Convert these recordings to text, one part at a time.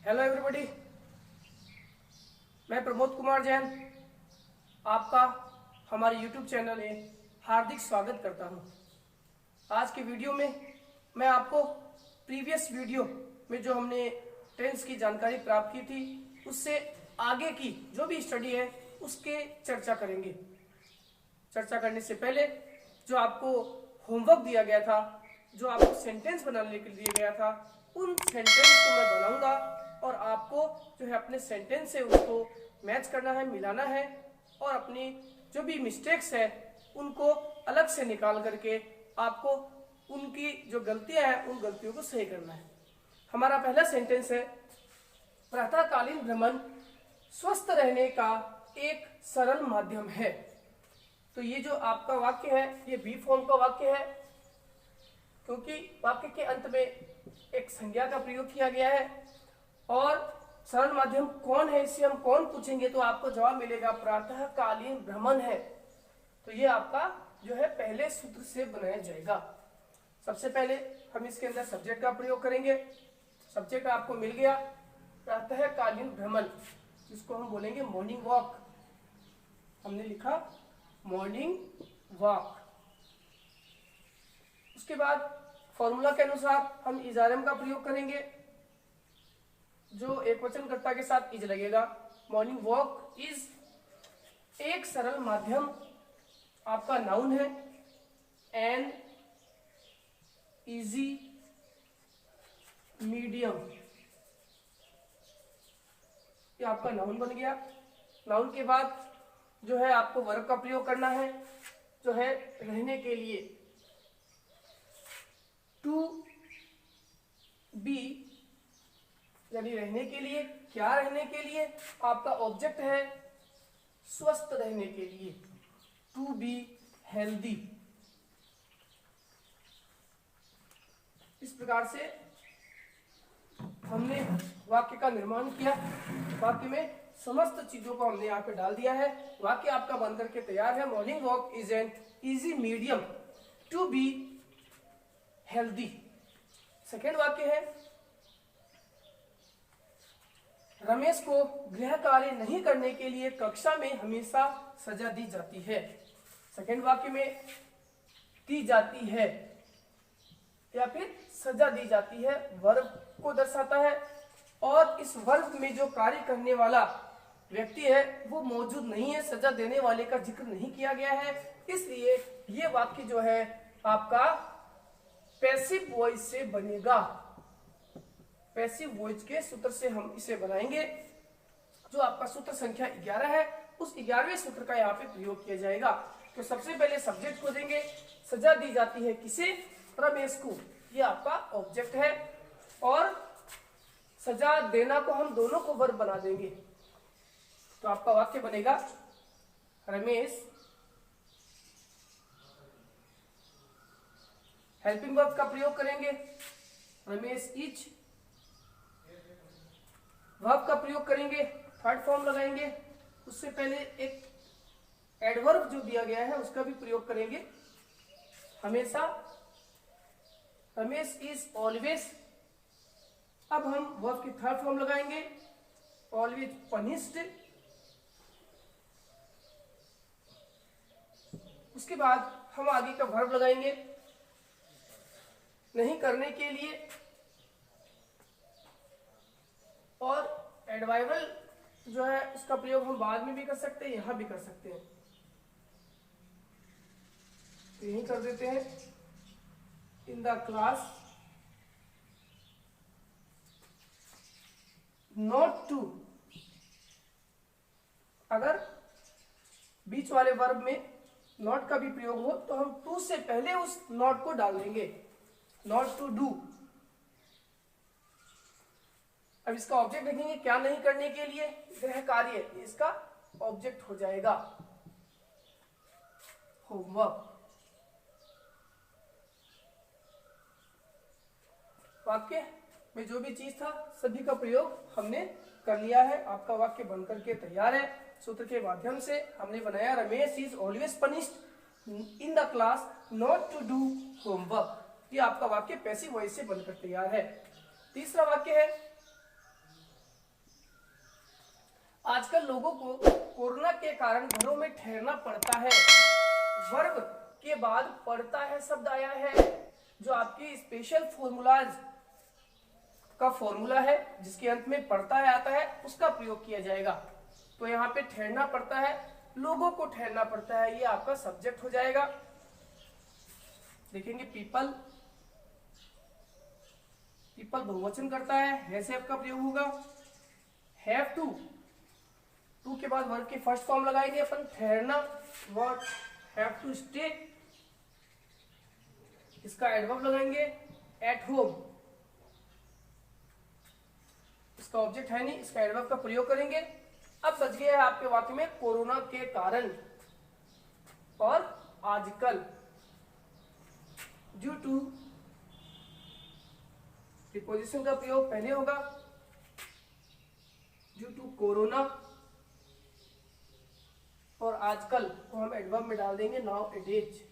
Hello everybody, मैं प्रमोद कुमार जैन आपका हमारे यूट्यूब चैनल में हार्दिक स्वागत करता हूं। आज के वीडियो में मैं आपको प्रीवियस वीडियो में जो हमने टेंस की जानकारी प्राप्त की थी उससे आगे की जो भी स्टडी है उसके चर्चा करेंगे। चर्चा करने से पहले जो आपको होमवर्क दिया गया था, जो आपको सेंटेंस बनाने के लिए दिया गया था, उन सेंटेंस को मैं बनाऊंगा और आपको जो है अपने सेंटेंस से उसको मैच करना है, मिलाना है और अपनी जो भी मिस्टेक्स है उनको अलग से निकाल करके आपको उनकी जो गलतियां हैं उन गलतियों को सही करना है। हमारा पहला सेंटेंस है, प्रातःकालीन भ्रमण स्वस्थ रहने का एक सरल माध्यम है। तो ये जो आपका वाक्य है ये बी फॉर्म का वाक्य है, क्योंकि वाक्य के अंत में एक संज्ञा का प्रयोग किया गया है। और सरल माध्यम कौन है, इससे हम कौन पूछेंगे तो आपको जवाब मिलेगा प्रातःकालीन भ्रमण है। तो ये आपका जो है पहले सूत्र से बनाया जाएगा। सबसे पहले हम इसके अंदर सब्जेक्ट का प्रयोग करेंगे। सब्जेक्ट आपको मिल गया प्रातःकालीन भ्रमण, जिसको हम बोलेंगे मॉर्निंग वॉक। हमने लिखा मॉर्निंग वॉक। उसके बाद फॉर्मूला के अनुसार हम इजारम का प्रयोग करेंगे, जो एक वचनकर्ता के साथ इज लगेगा। मॉर्निंग वॉक इज एक सरल माध्यम, आपका नाउन है। एन इजी मीडियम, ये आपका नाउन बन गया। नाउन के बाद जो है आपको वर्ब का प्रयोग करना है, जो है रहने के लिए। टू बी यानी रहने के लिए। क्या रहने के लिए? आपका ऑब्जेक्ट है स्वस्थ रहने के लिए, टू बी हेल्दी। इस प्रकार से हमने वाक्य का निर्माण किया। वाक्य में समस्त चीजों को हमने यहाँ पे डाल दिया है। वाक्य आपका बनकर के तैयार है। Morning walk is an easy medium to be healthy. Second वाक्य है, रमेश को गृह कार्य नहीं करने के लिए कक्षा में हमेशा सजा दी जाती है। सेकेंड वाक्य में दी जाती है या फिर सजा दी जाती है वर्ब को दर्शाता है। और इस वर्ब में जो कार्य करने वाला व्यक्ति है वो मौजूद नहीं है, सजा देने वाले का जिक्र नहीं किया गया है। इसलिए ये वाक्य जो है आपका पैसिव वॉइस से बनेगा। पैसिव वॉइस के सूत्र से हम इसे बनाएंगे। जो आपका सूत्र संख्या 11 है उस 11वें सूत्र का यहाँ पे प्रयोग किया जाएगा। तो सबसे पहले सब्जेक्ट को देंगे, सजा दी जाती है किसे? रमेश को। ये आपका ऑब्जेक्ट है और सजा देना को हम दोनों को वर्ब बना देंगे। तो आपका वाक्य बनेगा, रमेश हेल्पिंग वर्ब का प्रयोग करेंगे, रमेश इज। वर्ब का प्रयोग करेंगे, थर्ड फॉर्म लगाएंगे। उससे पहले एक एडवर्ब जो दिया गया है उसका भी प्रयोग करेंगे, हमेशा। Ramesh is always. अब हम वर्ब की थर्ड फॉर्म लगाएंगे, ऑलवेज पनिश्ड। उसके बाद हम आगे का वर्ब लगाएंगे, नहीं करने के लिए। और एडवाइवल जो है उसका प्रयोग हम बाद में भी कर सकते हैं, यहां भी कर सकते हैं। तो यही कर देते हैं, in the class not to. अगर बीच वाले वर्ब में नॉट का भी प्रयोग हो तो हम टू से पहले उस नॉट को डाल देंगे, नॉट टू डू। अब इसका ऑब्जेक्ट देखेंगे, क्या नहीं करने के लिए? गृह कार्य, इसका ऑब्जेक्ट हो जाएगा होमवर्क। वाक्य में जो भी चीज था सभी का प्रयोग हमने कर लिया है। आपका वाक्य बनकर के तैयार है। सूत्र के माध्यम से हमने बनाया, Ramesh is always punished in the class not to do homework. ये आपका वाक्य पैसिव वॉइस से बनकर तैयार है। तीसरा वाक्य है, आजकल लोगों को कोरोना के कारण घरों में ठहरना पड़ता है। वर्ब के बाद पड़ता है शब्द आया है, जो आपकी स्पेशल फॉर्मूलाज का फॉर्मूला है, जिसके अंत में पड़ता है आता है, उसका प्रयोग किया जाएगा। तो यहाँ पे ठहरना पड़ता है, लोगों को ठहरना पड़ता है, ये आपका सब्जेक्ट हो जाएगा। देखेंगे पीपल, पीपल बहुवचन करता है, हैव से का प्रयोग होगा। हैव टू, टू के बाद वर्ब की फर्स्ट फॉर्म लगाएंगे अपन ठहरना, व्हाट हैव टू स्टे। इसका एडवर्ब लगाएंगे एट होम, इसका ऑब्जेक्ट है नहीं, इसका एडवर्ब का प्रयोग करेंगे। अब बच गया है आपके वाक्य में कोरोना के कारण और आजकल, ड्यू टू प्रीपोजिशन का प्रयोग पहले होगा, ड्यू टू कोरोना, और आजकल को हम एडवर्ब में डाल देंगे नाउ इट इज।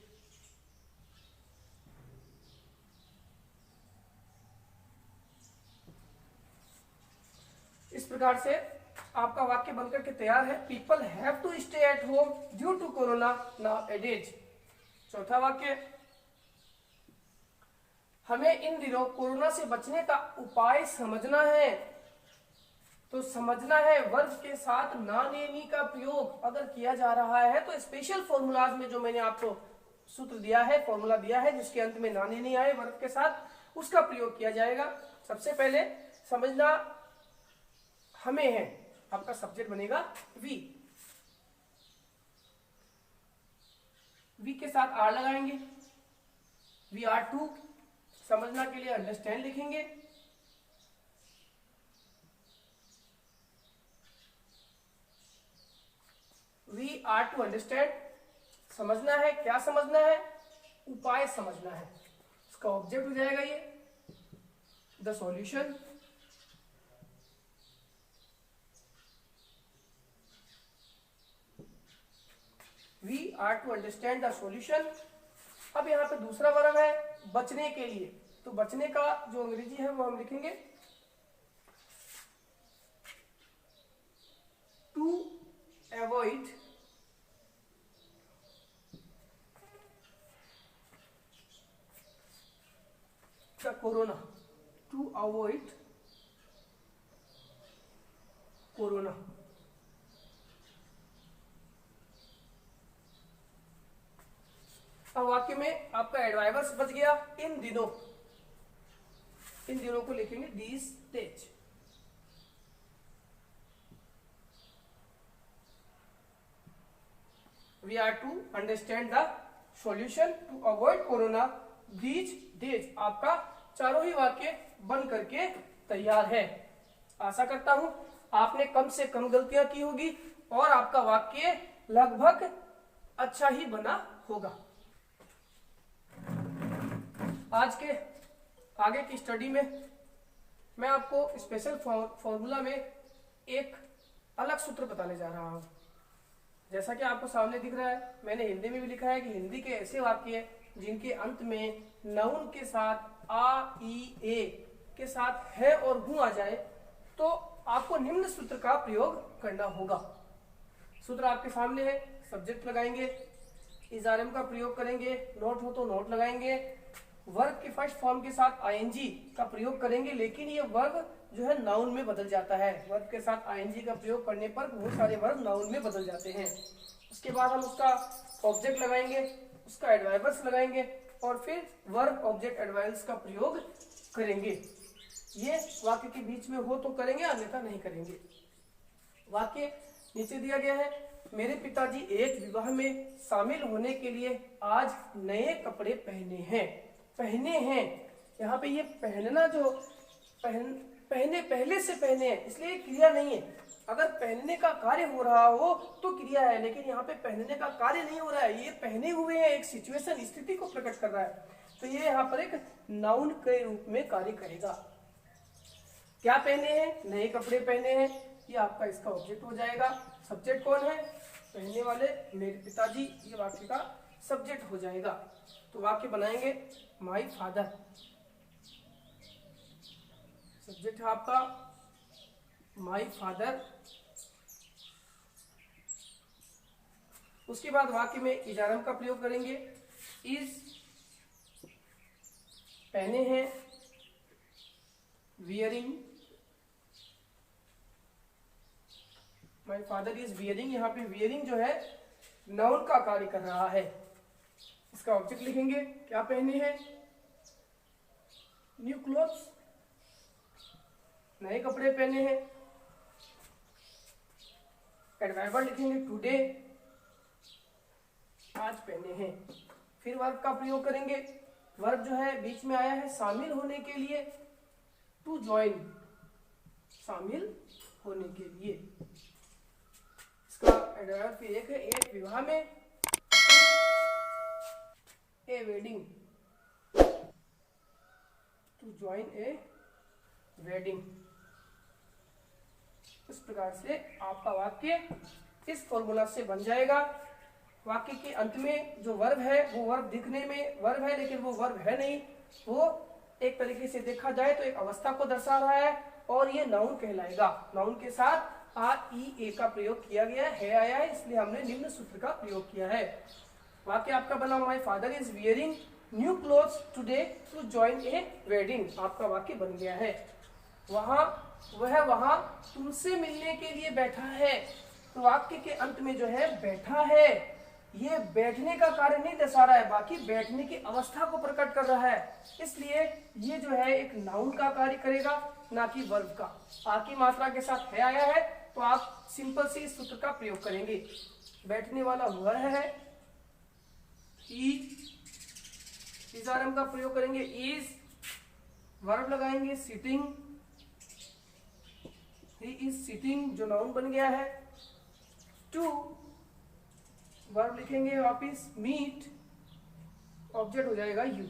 इस प्रकार से आपका वाक्य बनकर के तैयार है। People have to stay at home due to corona now it is. चौथा वाक्य, हमें इन दिनों कोरोना से बचने का उपाय समझना है। तो समझना है वर्ब के साथ ना ने नी का प्रयोग अगर किया जा रहा है तो स्पेशल फॉर्मूलाज में जो मैंने आपको सूत्र दिया है, फॉर्मूला दिया है, जिसके अंत में ना ने नी आए वर्ब के साथ, उसका प्रयोग किया जाएगा। सबसे पहले समझना हमें है, आपका सब्जेक्ट बनेगा वी, वी के साथ आर लगाएंगे, वी आर टू, समझना के लिए अंडरस्टैंड लिखेंगे, वी आर टू अंडरस्टैंड, समझना है, क्या समझना है, उपाय समझना है, इसका ऑब्जेक्ट हो जाएगा ये the solution. We are to understand the solution। अब यहाँ पे दूसरा वर्ब है बचने के लिए, तो बचने का जो अंग्रेजी है वो हम लिखेंगे to avoid the corona, to avoid corona. अब वाक्य में आपका एडवाइवर्स बच गया इन दिनों, इन दिनों को लिखेंगे these days. We are to understand the solution to avoid corona these days. आपका चारों ही वाक्य बन करके तैयार है। आशा करता हूं आपने कम से कम गलतियां की होगी और आपका वाक्य लगभग अच्छा ही बना होगा। आज के आगे की स्टडी में मैं आपको स्पेशल फॉर्मूला में एक अलग सूत्र बताने जा रहा हूं। जैसा कि आपको सामने दिख रहा है, मैंने हिंदी में भी लिखा है कि हिंदी के ऐसे वाक्य जिनके अंत में नाउन के साथ आ, ई, ए के साथ है और हूं आ जाए, तो आपको निम्न सूत्र का प्रयोग करना होगा। सूत्र आपके सामने है, सब्जेक्ट लगाएंगे, इज़ारम का प्रयोग करेंगे, नोट हो तो नोट लगाएंगे, वर्ब के फर्स्ट फॉर्म के साथ आईएनजी का प्रयोग करेंगे, लेकिन ये वर्ब जो है नाउन में बदल जाता है। वर्ब के साथ आईएनजी का प्रयोग करने पर बहुत सारे वर्ब नाउन में बदल जाते हैं। उसके बाद हम उसका ऑब्जेक्ट लगाएंगे, उसका एडवर्ब्स लगाएंगे और फिर वर्ब ऑब्जेक्ट एडवर्ब्स का प्रयोग करेंगे। ये वाक्य के बीच में हो तो करेंगे, अन्यथा नहीं करेंगे। वाक्य नीचे दिया गया है, मेरे पिताजी एक विवाह में शामिल होने के लिए आज नए कपड़े पहने हैं। पहने हैं, यहाँ पे ये पहनना जो पहने पहले से पहने हैं, इसलिए क्रिया नहीं है। अगर पहनने का कार्य हो रहा हो तो क्रिया है, लेकिन यहाँ पे पहनने का कार्य नहीं हो रहा है, ये पहने हुए हैं, एक सिचुएशन स्थिति को प्रकट कर रहा है, तो ये यहाँ पर एक नाउन के रूप में कार्य करेगा। क्या पहने हैं? नए कपड़े पहने हैं, ये आपका इसका ऑब्जेक्ट हो जाएगा। सब्जेक्ट कौन है? पहने वाले मेरे पिताजी, ये वाक्य का सब्जेक्ट हो जाएगा। तो वाक्य बनाएंगे माई फादर, सब्जेक्ट है आपका माई फादर उसके बाद वाक्य में इज आर एम का प्रयोग करेंगे। इज पहने हैं, wearing, my father is wearing. यहाँ पे वियरिंग जो है नाउन का कार्य कर रहा है। इसका ऑब्जेक्ट लिखेंगे, क्या पहने हैं, न्यू क्लोथ्स, नए कपड़े पहने हैं। एडवर्ब लिखेंगे, टुडे, आज पहने हैं। फिर वर्ब का प्रयोग करेंगे। वर्ब जो है बीच में आया है शामिल होने के लिए, टू ज्वाइन, शामिल होने के लिए। इसका एडवर्ब फिर एक है, एक विवाह में, a wedding, to join a wedding. इस प्रकार से आपका वाक्य इस फॉर्मूला से बन जाएगा। वाक्य के अंत में जो वर्ब है वो वर्ब दिखने में वर्ब है, लेकिन वो वर्ब है नहीं। वो एक तरीके से देखा जाए तो एक अवस्था को दर्शा रहा है और ये नाउन कहलाएगा। नाउन के साथ आ ई ए का प्रयोग किया गया है आया है, इसलिए हमने निम्न सूत्र का प्रयोग किया है। वाक्य आपका बना, my father is wearing new clothes today to join a wedding. आपका वाक्य बन गया है। वह तुमसे मिलने के लिए बैठा है। तो वाक्य के अंत में जो है बैठा है, ये बैठने का कार्य नहीं दर्शा रहा है, बाकी बैठने की अवस्था को प्रकट कर रहा है। इसलिए ये जो है एक नाउन का कार्य करेगा, ना कि वर्ब का। आ की मात्रा के साथ है आया है तो आप सिंपल से इस सूत्र का प्रयोग करेंगे। बैठने वाला वह है, इज आर एम का प्रयोग करेंगे, इज, वर्ब लगाएंगे सिटिंग, ही इज सिटिंग जो नाउन बन गया है। टू, वर्ब लिखेंगे वापिस मीट, ऑब्जेक्ट हो जाएगा यू।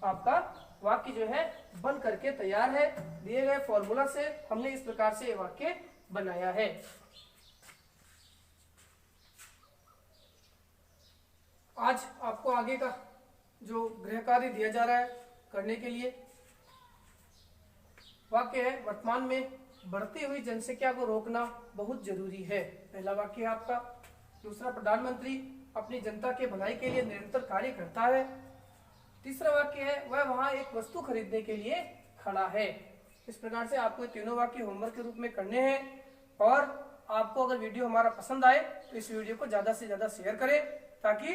आपका वाक्य जो है बन करके तैयार है। दिए गए फॉर्मूला से हमने इस प्रकार से वाक्य बनाया है। आज आपको आगे का जो गृह कार्य दिया जा रहा है करने के लिए वाक्य है, वर्तमान में बढ़ती हुई जनसंख्या को रोकना बहुत जरूरी है। पहला वाक्य है आपका। दूसरा, प्रधानमंत्री अपनी जनता के भलाई के लिए निरंतर कार्य करता है। तीसरा वाक्य है, वह वहां एक वस्तु खरीदने के लिए खड़ा है। इस प्रकार से आपको तीनों वाक्य होमवर्क के रूप में करने हैं। और आपको अगर वीडियो हमारा पसंद आए तो इस वीडियो को ज्यादा से ज्यादा शेयर करें, ताकि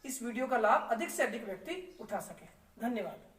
इस वीडियो का लाभ अधिक से अधिक व्यक्ति उठा सके। धन्यवाद।